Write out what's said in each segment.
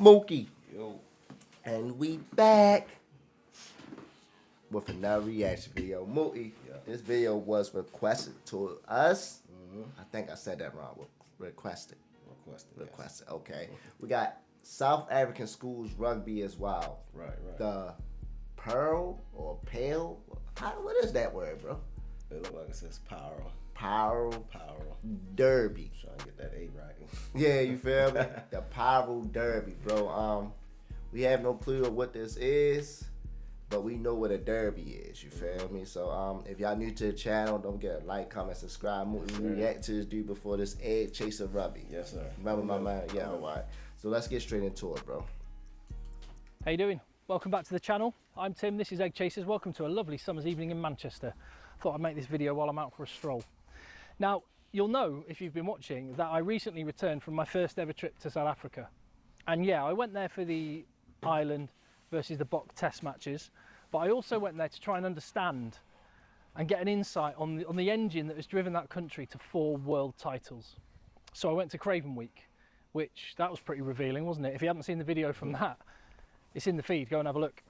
Mookie. Yo. And we back with another reaction video. Mookie, this video was requested to us. I think I said that wrong. Requested. Requested. Okay. We got South African schools rugby as well. Right. The Paarl or Paarl. What is that word, bro? It look like it says Paarl. Paarl Derby. Trying to get that A right. Yeah, you feel me? The Paarl Derby, bro. We have no clue of what this is, but we know what a derby is. You feel me? So if y'all new to the channel, don't forget to like, comment, subscribe. We react to this dude before this egg chaser rugby. Yes, sir. Remember my man? Yeah, all right. So let's get straight into it, bro. How you doing? Welcome back to the channel. I'm Tim, this is Egg Chasers. Welcome to a lovely summer's evening in Manchester. Thought I'd make this video while I'm out for a stroll. Now, you'll know if you've been watching that I recently returned from my first ever trip to South Africa. And yeah, I went there for the Ireland versus the Bok test matches, but I also went there to try and understand and get an insight on the engine that has driven that country to 4 world titles. So I went to Craven Week, which that was pretty revealing, wasn't it? If you haven't seen the video from that, it's in the feed, go and have a look.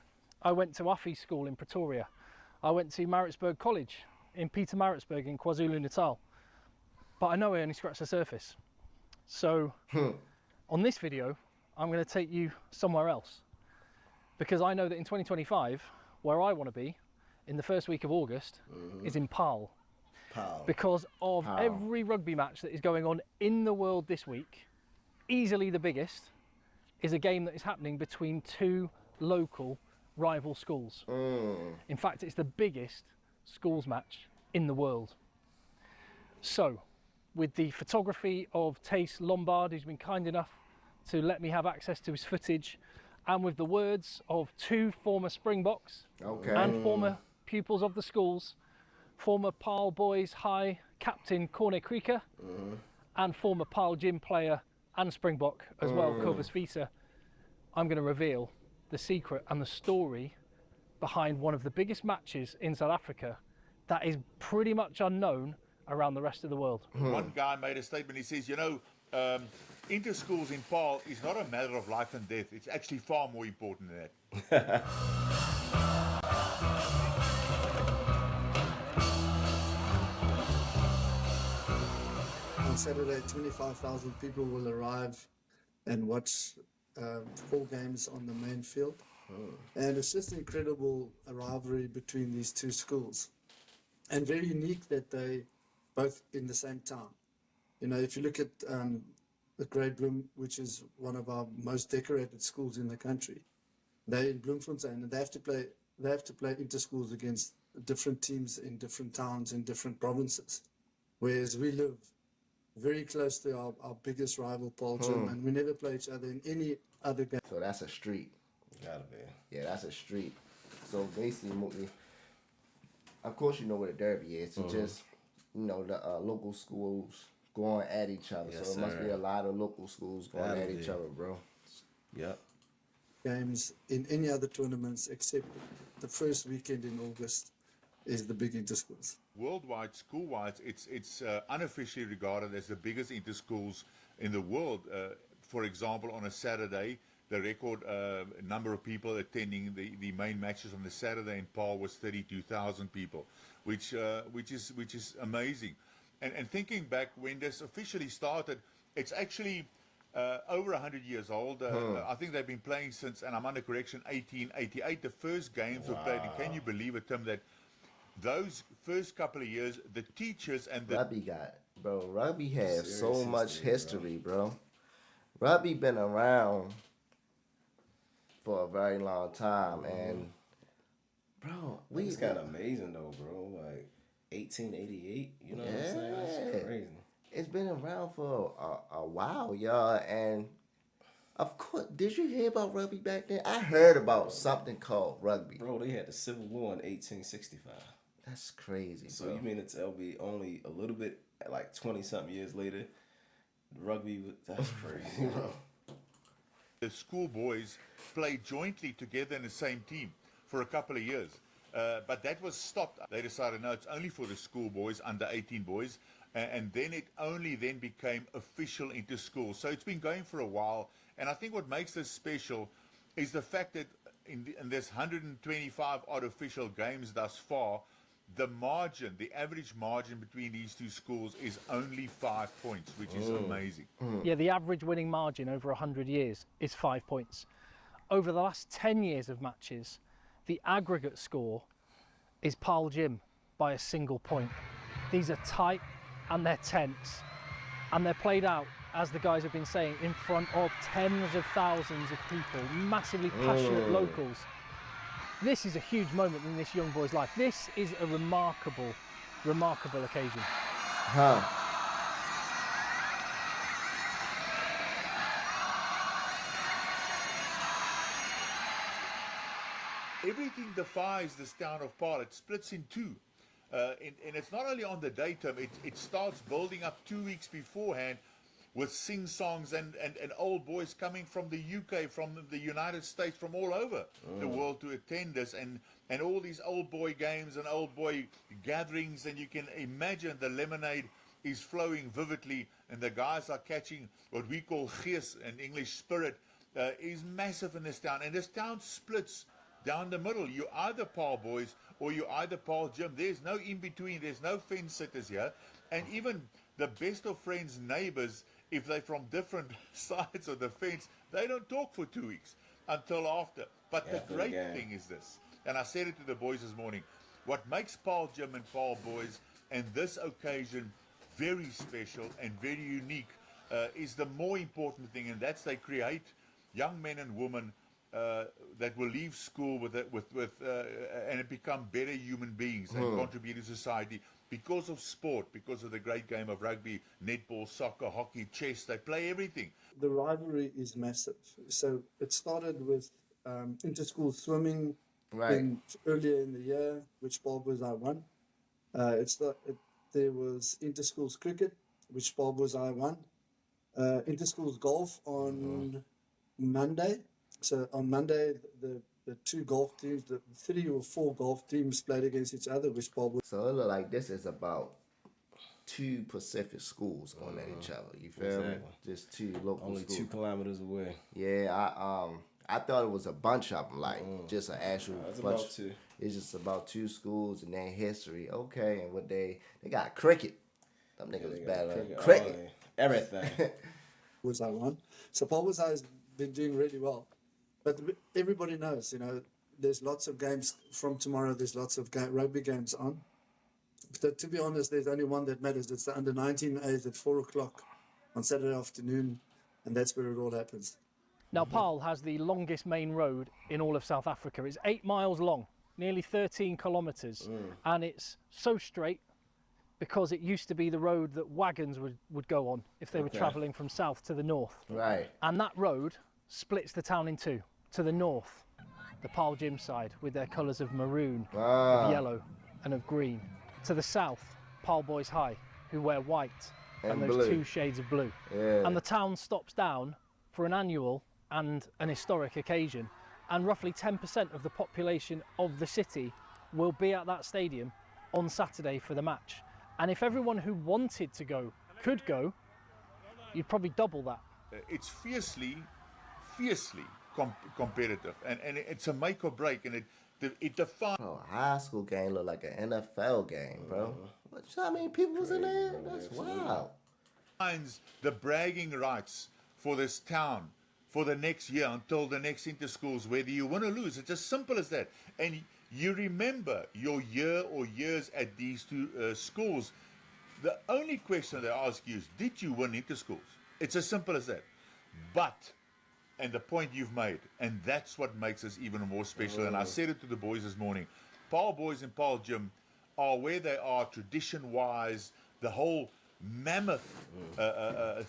I went to Affy School in Pretoria. I went to Maritzburg College in Pietermaritzburg in KwaZulu-Natal. But I know I only scratched the surface. So on this video, I'm going to take you somewhere else. Because I know that in 2025, where I want to be, in the first week of August, is in Paarl. Because of every rugby match that is going on in the world this week, easily the biggest is a game that is happening between 2 local rival schools. In fact, it's the biggest schools match in the world. So, with the photography of Tace Lombard, who's been kind enough to let me have access to his footage, and with the words of 2 former Springboks and former pupils of the schools, former Paarl Boys High captain Corne Krieger, and former Paarl gym player and Springbok as well, Cobus Visa, I'm going to reveal the secret and the story behind one of the biggest matches in South Africa that is pretty much unknown around the rest of the world. One guy made a statement, he says, you know, inter-schools in Paarl is not a matter of life and death, it's actually far more important than that. On Saturday, 25,000 people will arrive and watch 4 games on the main field. And it's just incredible rivalry between these 2 schools. And very unique that they both in the same town. You know, if you look at the Great Bloem, which is one of our most decorated schools in the country, they're in Bloemfontein and they have to play inter-schools against different teams in different towns in different provinces. Whereas we live very close to our biggest rival, Paarl Gym, and we never play each other in any other game. So that's a street. Gotta be. Yeah, that's a street. So basically, Mookie, of course you know what a derby is. It's just, you know, the local schools going at each other. Yes, so it must be a lot of local schools going at each other, bro. Yep. Games in any other tournaments except the first weekend in August is the big inter-schools. Worldwide, school-wide, it's unofficially regarded as the biggest inter-schools in the world. For example, on a Saturday, the record number of people attending the main matches on the Saturday in Paarl was 32,000 people, which is amazing. And thinking back when this officially started, it's actually over 100 years old. I think they've been playing since, and I'm under correction, 1888. The first games were played. And can you believe it, Tim, that those first couple of years, the teachers and the Rugby has so much history, bro. Rugby been around for a very long time, and bro, It's kind of amazing though, bro. Like 1888, you know what I'm saying? That's crazy. It's been around for a while, y'all, and of course, did you hear about rugby back then? I heard about something called rugby. Bro, they had the Civil War in 1865. That's crazy, So bro. you mean to tell me only a little bit, like 20-something years later, rugby, that's crazy, bro. The school boys played jointly together in the same team for a couple of years. But that was stopped. They decided, no, it's only for the school boys, under 18 boys. and then it only then became official into schools. So it's been going for a while, and I think what makes this special is the fact that in this 125 odd official games thus far, the margin, the average margin between these two schools is only 5 points, which is amazing. Yeah, the average winning margin over 100 years is 5 points. Over the last 10 years of matches, the aggregate score is Paarl Gym by a single point. These are tight and they're tense, and they're played out, as the guys have been saying, in front of tens of thousands of people, massively passionate locals. This is a huge moment in this young boy's life. This is a remarkable, remarkable occasion. Huh. Everything defies this town of Paarl. It splits in two. And it's not only on the day term, it starts building up 2 weeks beforehand with sing-songs and old boys coming from the UK, from the United States, from all over the world to attend this, and all these old boy games and old boy gatherings, and you can imagine the lemonade is flowing vividly, and the guys are catching what we call gees, in English spirit, is massive in this town. And this town splits down the middle. You're either Paarl boys or you're either Paarl Gym. There's no in between. There's no fence sitters here. And even the best of friends, neighbors, if they're from different sides of the fence, they don't talk for 2 weeks until after. But the great thing is this, and I said it to the boys this morning, what makes Paarl Gym and Paarl boys and this occasion very special and very unique is the more important thing, and that's they create young men and women that will leave school and become better human beings and contribute to society because of sport, because of the great game of rugby, netball, soccer, hockey, chess. They play everything. The rivalry is massive. So it started with inter-school swimming earlier in the year, which Paarl Boys I won. There was inter-schools cricket, which Paarl Boys I won. Inter-schools golf on Monday. So on Monday, the two golf teams, the 3 or 4 golf teams played against each other, which Paarl Boys. So it look like this is about 2 Pacific schools going at each other. You feel me? Just 2 local Only schools. 2 kilometers away. Yeah, I thought it was a bunch of them, like just an actual It's bunch. about 2. It's just about 2 schools and their history. Okay, and what they got cricket. Them niggas better than cricket. Everything. Was I won. So Paarl Boys I has been doing really well. But everybody knows, there's lots of games from tomorrow. There's lots of rugby games on. But to be honest, there's only one that matters. It's the under-19 at 4 o'clock on Saturday afternoon, and that's where it all happens. Now, Paarl has the longest main road in all of South Africa. It's 8 miles long, nearly 13 kilometres, and it's so straight because it used to be the road that wagons would go on if they were travelling from south to the north. Right. And that road splits the town in two. To the north, the Paarl Gym side with their colours of maroon, of yellow and of green. To the south, Paarl Boys High, who wear white and those blue. 2 shades of blue. Yeah. And the town stops down for an annual and an historic occasion, and roughly 10% of the population of the city will be at that stadium on Saturday for the match. And if everyone who wanted to go could go, you'd probably double that. It's fiercely competitive, and it's a make or break, and it defines. Bro, a high school game look like an NFL game, bro. How many people was in there? That's wild. The bragging rights for this town for the next year until the next inter-schools, whether you win or lose. It's as simple as that. And you remember your year or years at these 2 schools. The only question they ask you is, did you win inter-schools? It's as simple as that. But, and the point you've made, and that's what makes us even more special. And I said it to the boys this morning. Paarl Boys and Paarl Gym are where they are tradition-wise. The whole mammoth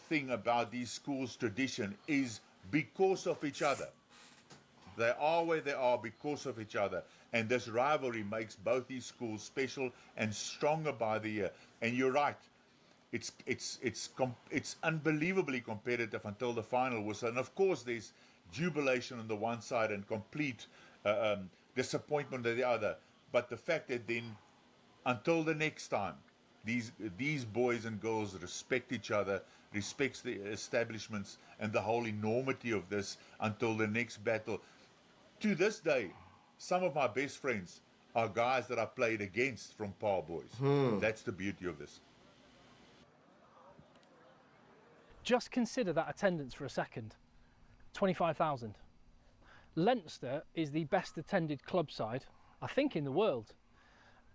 thing about these schools' tradition is because of each other. They are where they are because of each other. And this rivalry makes both these schools special and stronger by the year. And you're right. It's unbelievably competitive until the final whistle. And of course, there's jubilation on the one side and complete disappointment on the other. But the fact that then, until the next time, these boys and girls respect each other, respects the establishments and the whole enormity of this until the next battle. To this day, some of my best friends are guys that I played against from Paarl boys. That's the beauty of this. Just consider that attendance for a second. 25,000. Leinster is the best attended club side, I think, in the world.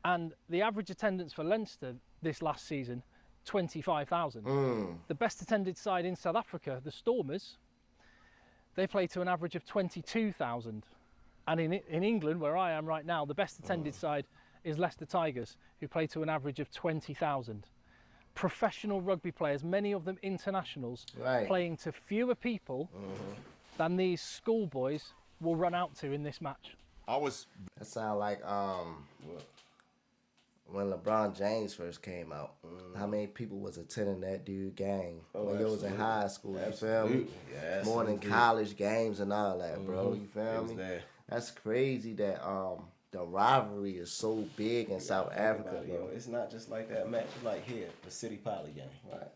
And the average attendance for Leinster this last season, 25,000. The best attended side in South Africa, the Stormers, they play to an average of 22,000. And in England, where I am right now, the best attended side is Leicester Tigers, who play to an average of 20,000. Professional rugby players, many of them internationals, playing to fewer people than these schoolboys will run out to in this match. That sound like when LeBron James first came out. How many people was attending that dude game when he was in high school? You feel me? Yeah, more than college games and all that, bro. You feel me? That's crazy that the rivalry is so big in South Africa, bro. It's not just like that match. It's like here, the City Poly game. Right.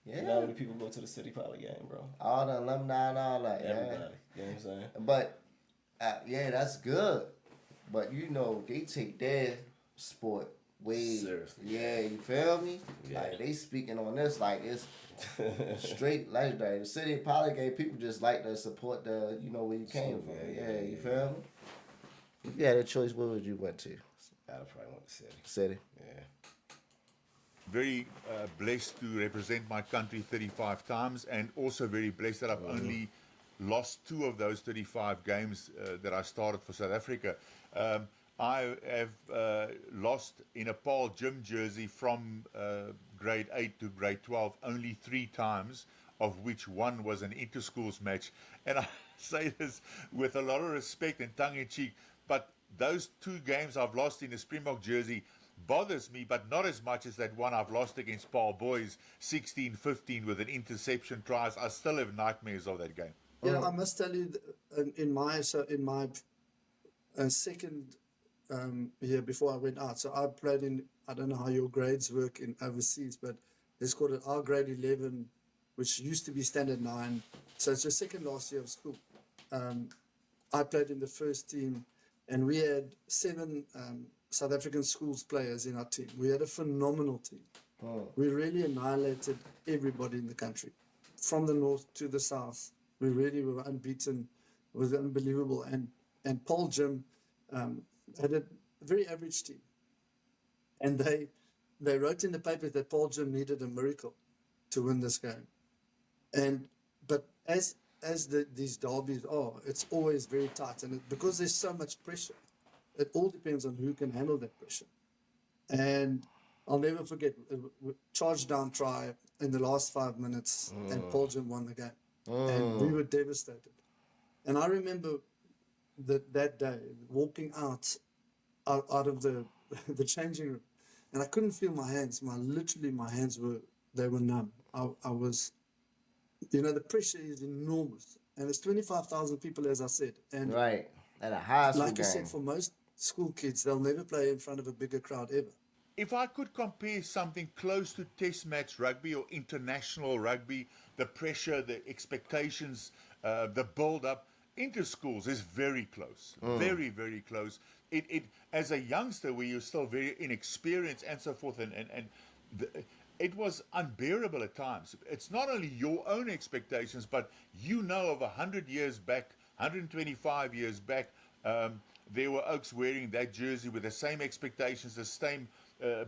Yeah. You know how many people go to the City Poly game, bro? All the alumni and all that. Everybody. Yeah. You know what I'm saying? But yeah, that's good. But you know, they take their sport way seriously. Yeah, you feel me? Yeah. Like they speaking on this like it's straight legendary. The City of Polygate people just like to support the where you came from. Yeah, you feel me? If you had a choice, what would you went to? I'd have probably went to City. City. Yeah. Very blessed to represent my country 35 times, and also very blessed that I've only lost 2 of those 35 games that I started for South Africa. I have lost in a Paarl gym jersey from grade 8 to grade 12 only 3 times, of which 1 was an inter-schools match. And I say this with a lot of respect and tongue-in-cheek, but those 2 games I've lost in a Springbok jersey bothers me, but not as much as that one I've lost against Paarl boys 16-15 with an interception tries. I still have nightmares of that game. Yeah, I must tell you, in my second year before I went out, so I played in, I don't know how your grades work in overseas, but let's call it our grade 11, which used to be standard 9. So it's your second last year of school. I played in the first team, and we had 7 South African schools players in our team. We had a phenomenal team. We really annihilated everybody in the country, from the north to the south. We really were unbeaten. It was unbelievable. And Paarl Gym had a very average team. And they wrote in the papers that Paarl Gym needed a miracle to win this game. But as these derbies are, it's always very tight. And because there's so much pressure, it all depends on who can handle that pressure. And I'll never forget, charge down try in the last 5 minutes, and Paarl Gym won the game. And we were devastated. And I remember that day walking out of the changing room, and I couldn't feel my hands. Literally my hands were numb. I was, the pressure is enormous, and it's 25,000 people, as I said. And right at a high school like game. I said, for most school kids, they'll never play in front of a bigger crowd ever. If I could compare something close to test match rugby or international rugby, the pressure, the expectations, the build-up, inter-schools is very close. Very, very close. It as a youngster, where you're still very inexperienced and so forth, it was unbearable at times. It's not only your own expectations, but of 100 years back, 125 years back, there were Oaks wearing that jersey with the same expectations, the same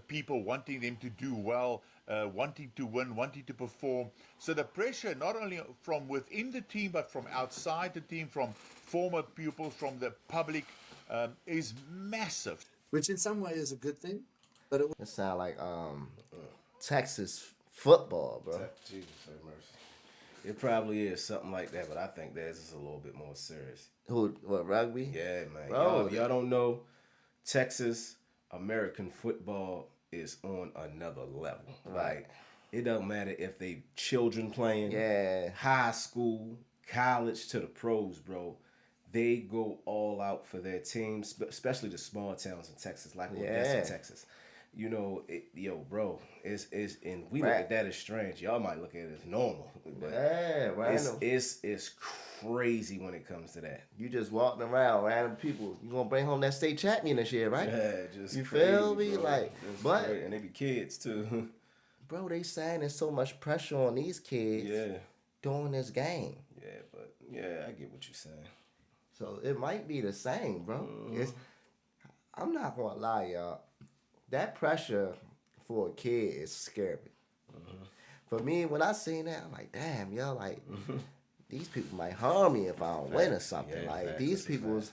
people wanting them to do well, wanting to win, wanting to perform. So the pressure, not only from within the team, but from outside the team, from former pupils, from the public, is massive. Which in some way is a good thing, but It sound like Texas football, bro. Jesus have mercy. It probably is something like that, but I think theirs is a little bit more serious. What, rugby? Yeah, man. Bro, Y'all don't know, Texas American football is on another level. Like, it don't matter if they children playing, high school, college to the pros, bro. They go all out for their teams, especially the small towns in Texas, like Odessa, Texas. you know, bro, it's and we look at that as strange. Y'all might look at it as normal, but it's crazy when it comes to that. You just walking around, random people. You gonna bring home that state champion this year, right? Yeah, just you crazy, feel me? bro. Like, just but crazy. And they be kids too. Bro, they saying there's so much pressure on these kids. Doing this game. Yeah, but yeah, I get what you're saying. So it might be the same, bro. I'm not gonna lie, y'all. That pressure for a kid is scary. For me, when I seen that, I'm like, damn, yo, like these people might harm me if I don't win or something. Like these people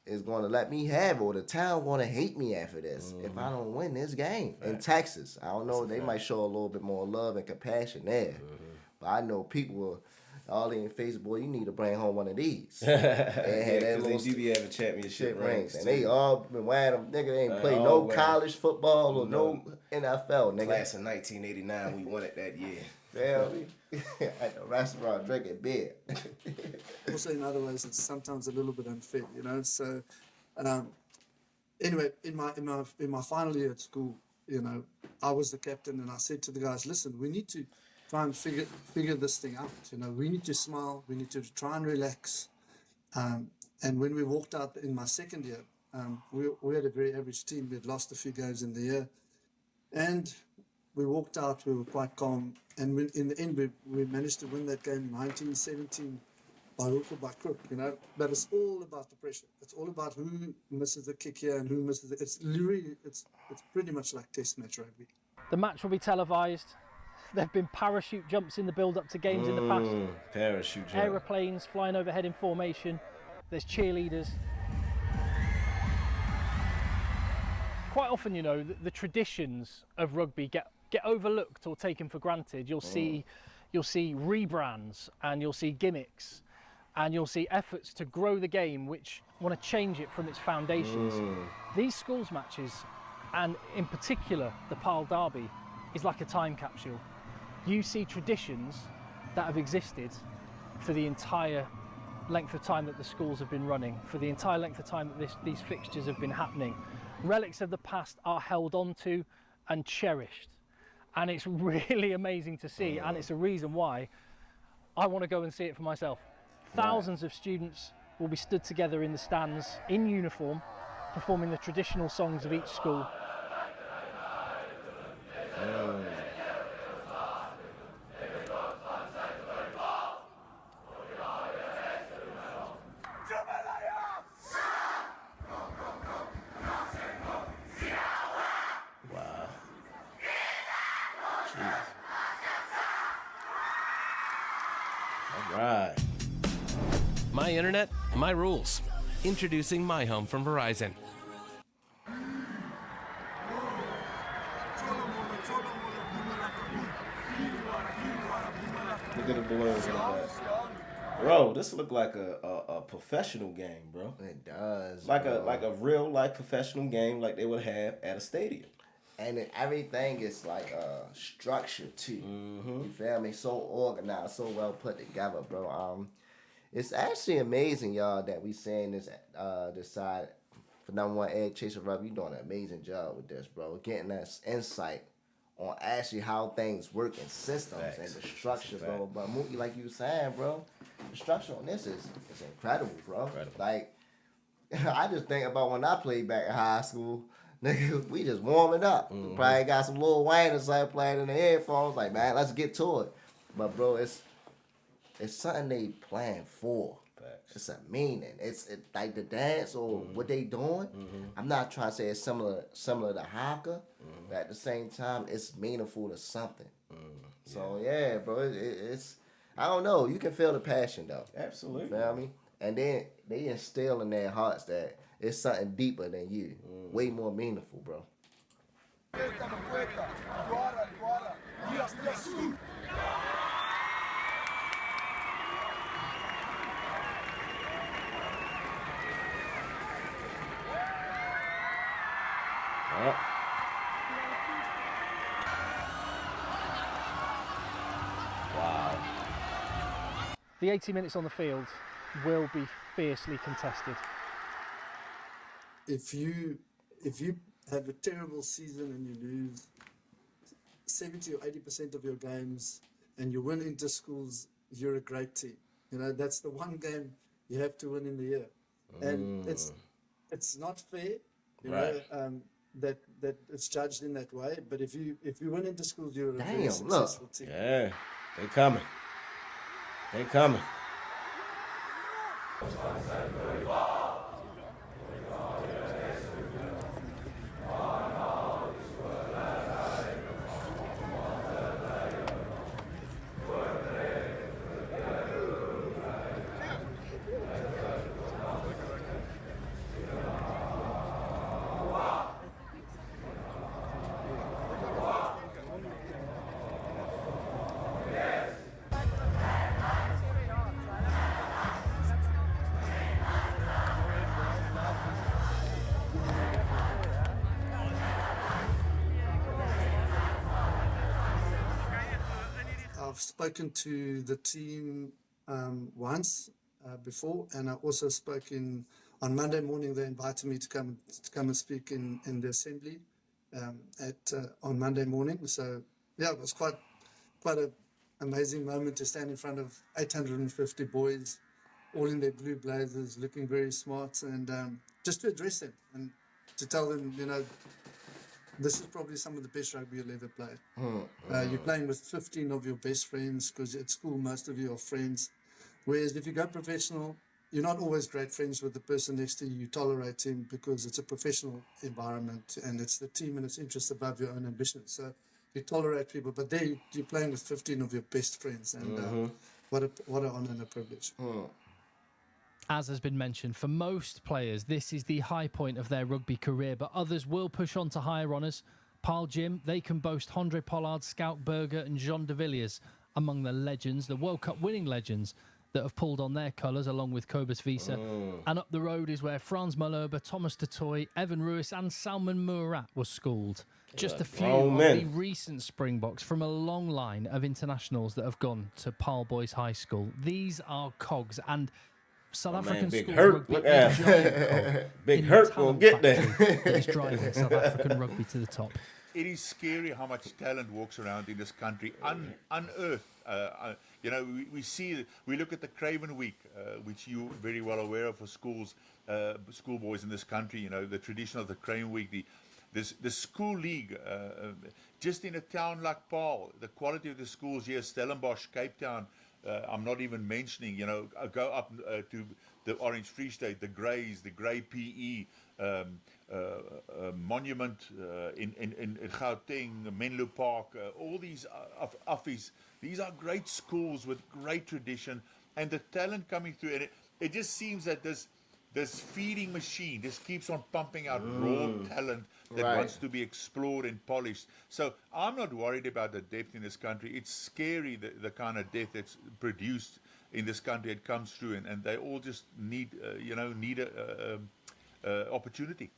is gonna let me have it, or the town gonna hate me after this if I don't win this game in Texas. I don't know, they might show a little bit more love and compassion there. But I know people will all in Facebook, you need to bring home one of these. Because they do be having championship rings. And they all been wearing them. Nigga, they ain't play no college football or no NFL, nigga. Class of 1989, we won it that year. Feel me? At the restaurant drinking beer. Also, in other ways, it's sometimes a little bit unfair, you know. So, anyway, in my final year at school, you know, I was the captain, and I said to the guys, listen, we need to try and figure this thing out. You know, we need to smile, we need to try and relax. And when we walked out in my second year, we had a very average team. We had lost a few games in the year, and we walked out. We were quite calm, and in the end, we managed to win that game 19-17 by hook or by crook. You know, but it's all about the pressure. It's all about who misses the kick here and who misses it. It's literally it's pretty much like Test match rugby. The match will be televised. There have been parachute jumps in the build-up to games in the past. Parachute jump. Aeroplanes flying overhead in formation. There's cheerleaders. Quite often, you know, the traditions of rugby get overlooked or taken for granted. You'll see rebrands, and you'll see gimmicks, and you'll see efforts to grow the game which want to change it from its foundations. These schools matches, and in particular the Paarl Derby, is like a time capsule. You see traditions that have existed for the entire length of time that the schools have been running, for the entire length of time that these fixtures have been happening. Relics of the past are held on to and cherished. And it's really amazing to see, and it's a reason why I want to go and see it for myself. Thousands of students will be stood together in the stands in uniform, performing the traditional songs of each school. Right. My internet, my rules. Introducing My Home from Verizon. Look at the balloons in the back. Bro, this look like a professional game, bro. It does. Like a real life professional game like they would have at a stadium. And then everything is like structured too. You feel me? So organized, so well put together, bro. It's actually amazing, y'all, that we saying this side for number one Egg Chaser Rugby. You doing an amazing job with this, bro. Getting us insight on actually how things work in systems and the structure, bro. But Mookie, like you were saying, bro, the structure on this is incredible, bro. Like I just think about when I played back in high school. Nigga, we just warming up. Probably got some Lil Wayne or something playing in the headphones. Like, man, let's get to it. But bro, it's something they playing for. It's a meaning. It's like the dance or what they doing. I'm not trying to say it's similar to Haka, but at the same time, it's meaningful to something. So yeah, bro, it's I don't know. You can feel the passion though. Absolutely. You feel me? And then they instill in their hearts that it's something deeper than you. Way more meaningful, bro. Wow. The 80 minutes on the field will be fiercely contested. If you have a terrible season and you lose 70 or 80% of your games and you win inter-schools, you're a great team. You know, that's the one game you have to win in the year. And it's not fair, you know, that it's judged in that way. But if you win inter-schools, you're a very successful team. Yeah, they coming. They coming. I've spoken to the team once before, and I also spoke on Monday morning. They invited me to come and speak in the assembly on Monday morning. So yeah, it was quite an amazing moment to stand in front of 850 boys, all in their blue blazers, looking very smart, and just to address them and to tell them, you know, this is probably some of the best rugby you'll ever play. You're playing with 15 of your best friends, because at school most of you are friends. Whereas if you go professional, you're not always great friends with the person next to you. You tolerate him because it's a professional environment and it's the team and its interests above your own ambitions. So you tolerate people, but there you're playing with 15 of your best friends, and what an honor and a privilege. As has been mentioned, for most players, this is the high point of their rugby career, but others will push on to higher honours. Paarl Gym, they can boast Andre Pollard, Scout Berger and Jean de Villiers among the legends, the World Cup winning legends that have pulled on their colours along with Cobus Wiese. And up the road is where Frans Malherbe, Thomas de Toy, Evan Ruiz and Salman Murat were schooled. Just a few of the recent Springboks from a long line of internationals that have gone to Paarl Boys High School. These are cogs, and South African Big schools Hurt, rugby look is a at giant cog Big in the Hurt will talent get there. factory that is driving South African rugby to the top. It is scary how much talent walks around in this country, unearthed. You know, we look at the Craven Week, which you're very well aware of for schools, schoolboys in this country. You know, the tradition of the Craven Week, the school league, just in a town like Paarl, the quality of the schools here, Stellenbosch, Cape Town. I'm not even mentioning, you know, go up to the Orange Free State, the Greys, the Grey PE, Monument in Gauteng, Menlo Park, all these office. These are great schools with great tradition, and the talent coming through. And it just seems that this feeding machine just keeps on pumping out raw talent that wants to be explored and polished. So I'm not worried about the depth in this country. It's scary, the kind of depth that's produced in this country. It comes through, and they all just need a opportunity.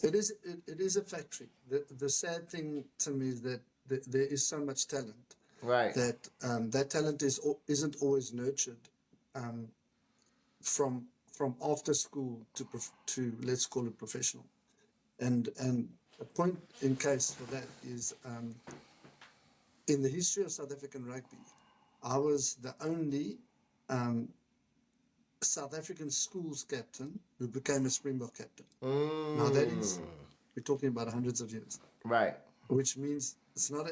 It is a factory. The sad thing to me is that there is so much talent. Right. That talent isn't always nurtured from after school to let's call it professional. And a point in case for that is in the history of South African rugby, I was the only South African schools captain who became a Springbok captain. Now that is, we're talking about hundreds of years, right? Which means it's not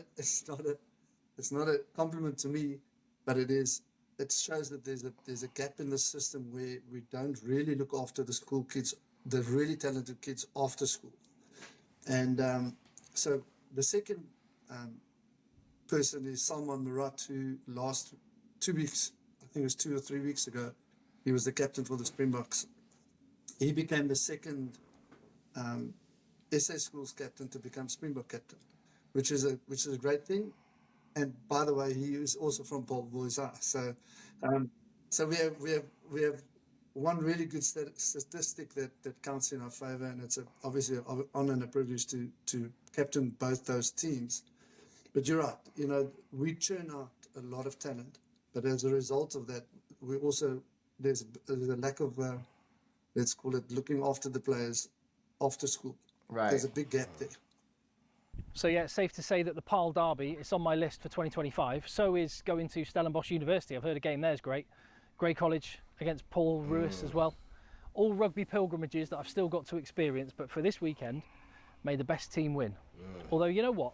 a compliment to me, but it shows that there's a gap in the system where we don't really look after the school kids, the really talented kids after school. And so the second person is Salman Murat, who last 2 weeks, I think it was 2 or 3 weeks ago, he was the captain for the Springboks. He became the second SA schools captain to become Springbok captain, which is a great thing. And by the way, he is also from Paarl Boys High. So we have one really good statistic that counts in our favour, and it's obviously an honour and a privilege to captain both those teams. But you're right, you know, we churn out a lot of talent, but as a result of that, we also there's a lack of let's call it looking after the players after school. there's a big gap there. So yeah, it's safe to say that the Paarl Derby is on my list for 2025. So is going to Stellenbosch University. I've heard a game there's great. Grey College against Paul Ruiz as well. All rugby pilgrimages that I've still got to experience, but for this weekend, may the best team win. Although, you know what?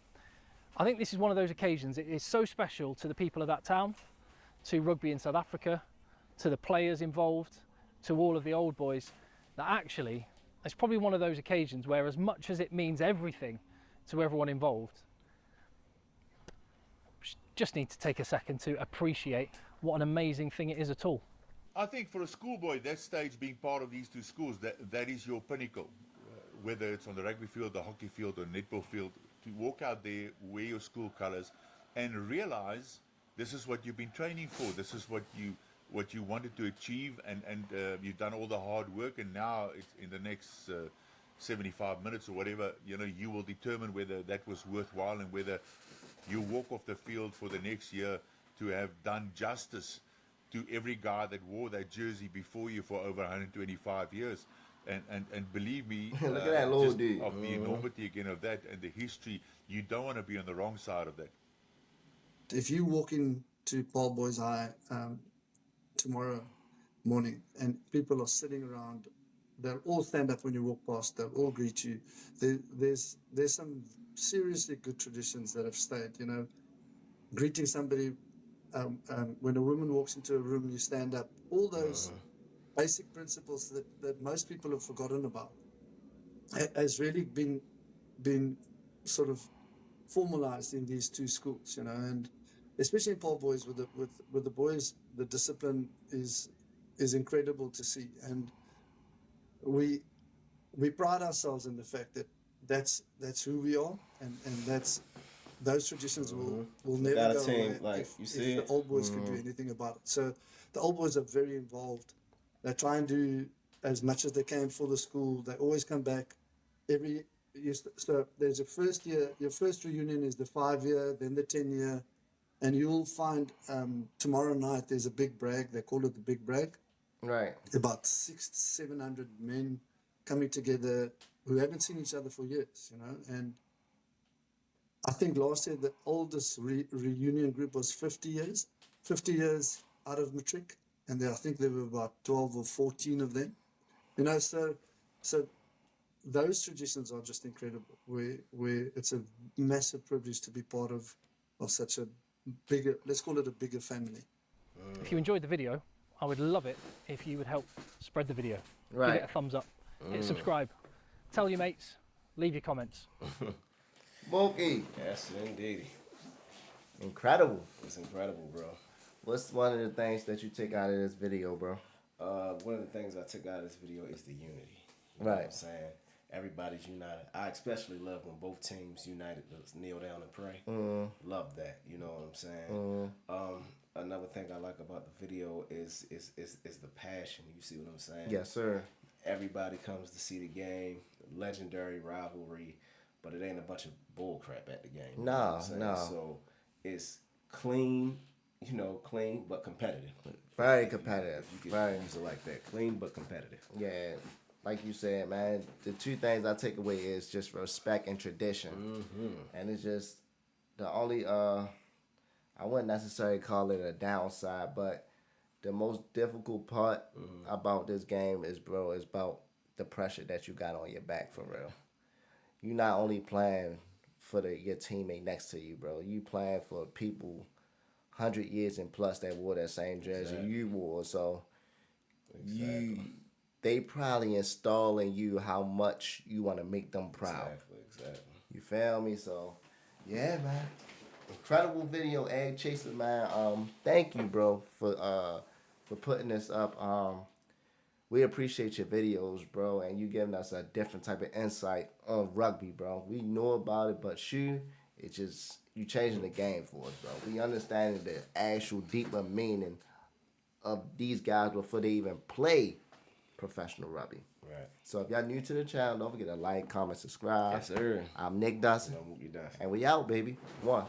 I think this is one of those occasions, it is so special to the people of that town, to rugby in South Africa, to the players involved, to all of the old boys, that actually, it's probably one of those occasions where as much as it means everything to everyone involved, just need to take a second to appreciate what an amazing thing it is at all. I think for a schoolboy, that stage being part of these two schools, that is your pinnacle. Whether it's on the rugby field, the hockey field, or netball field, to walk out there, wear your school colours, and realize this is what you've been training for. This is what you wanted to achieve, and you've done all the hard work, and now it's in the next 75 minutes or whatever, you will determine whether that was worthwhile and whether you walk off the field for the next year to have done justice to every guy that wore that jersey before you for over 125 years. And believe me, look at that little just dude. Of the enormity again of that and the history, you don't want to be on the wrong side of that. If you walk into Paarl Boys High tomorrow morning and people are sitting around, they'll all stand up when you walk past, they'll all greet you. There's some seriously good traditions that have stayed, greeting somebody, when a woman walks into a room, you stand up. All those basic principles that most people have forgotten about has really been sort of formalized in these two schools, and especially in Paarl Boys with the boys, the discipline is incredible to see, and we pride ourselves in the fact that that's who we are, and those traditions will never go away if the old boys could do anything about it. So the old boys are very involved. They try and do as much as they can for the school. They always come back so there's a first year. Your first reunion is the 5-year, then the 10-year, and you'll find tomorrow night there's a big brag. They call it the big brag. Right. About 600-700 men coming together who haven't seen each other for years, and I think last year the oldest reunion group was 50 years out of matric, and I think there were about 12 or 14 of them, so those traditions are just incredible, where it's a massive privilege to be part of such a bigger, let's call it a bigger family. If you enjoyed the video, I would love it if you would help spread the video. Right. Give it a thumbs up, hit subscribe, tell your mates, leave your comments. Smokey. Yes, indeed. Incredible. It's incredible, bro. What's one of the things that you take out of this video, bro? One of the things I took out of this video is the unity. You know what I'm saying? Everybody's united. I especially love when both teams united to kneel down and pray. Love that. You know what I'm saying? Another thing I like about the video is the passion. You see what I'm saying? Yes, sir. Everybody comes to see the game, legendary rivalry, but it ain't a bunch of bull crap at the game. No. So it's clean, clean but competitive. Very competitive. You can use it like that. Clean but competitive. Yeah. Like you said, man, the two things I take away is just respect and tradition. And it's just the only, I wouldn't necessarily call it a downside, but the most difficult part about this game is about the pressure that you got on your back, for real. You're not only playing for your teammate next to you, bro. You playing for people 100 years and plus that wore that same jersey you wore. So they probably install in you how much you want to make them proud. Exactly. You feel me? So, yeah, man. Incredible video, Egg Chaser, man. Thank you, bro, for putting this up. We appreciate your videos, bro, and you giving us a different type of insight on rugby, bro. We know about it, but you changing the game for us, bro. We understanding the actual deeper meaning of these guys before they even play professional rugby. Right. So if y'all new to the channel, don't forget to like, comment, subscribe. Yes, sir. I'm Nick DUNSON. I'm Mookie Dunson. And we out, baby. One.